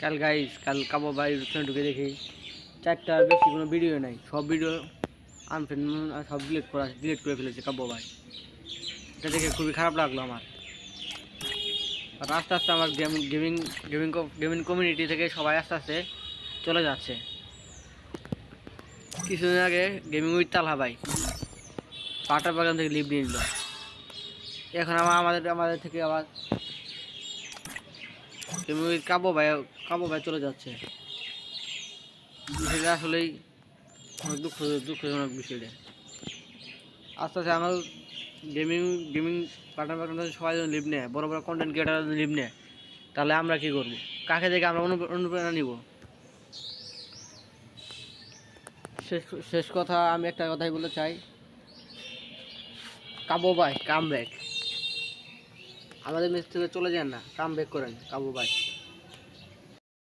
কাল গাইস কাল কাবো ভাই রেস্টুরেন্ট ঢুকে দেখি চারটার বেশি কোনো ভিডিও নাই, সব ভিডিও আনফ্রেন্ড সব ডিলিট করে ফেলেছে কাব্য ভাই। এটা দেখে খুবই খারাপ লাগলো আমার। আর আস্তে আস্তে আমার গেমিং গেমিং গেমিং কমিউনিটি থেকে সবাই আস্তে আস্তে চলে যাচ্ছে। কিছুদিন আগে গেমিং উইথ তালহা ভাই পাটার বাগান থেকে লিভ নিয়ে নিল, এখন আমাদের থেকে আবার গেমিং উইথ কাব্য ভাই চলে যাচ্ছে। বিষয়টা আসলেই অনেক দুঃখজনক বিষয়টা। আস্তে আস্তে আমার গেমিং গেমিং পার্টনার সবাই যদি লিভ নেয়, বড় বড় কন্টেন্ট ক্রিয়েটার যদি লিভ নেয়, তাহলে আমরা কী করবো? কাকে দেখে আমরা অনুপ্রেরণা নিব? শেষ কথা আমি একটা কথাই বলতে চাই, কাব্য ভাই কাম ব্যাক, আমাদের মেস থেকে চলে যান না, কাম ব্যাক করেন কাব্য ভাই।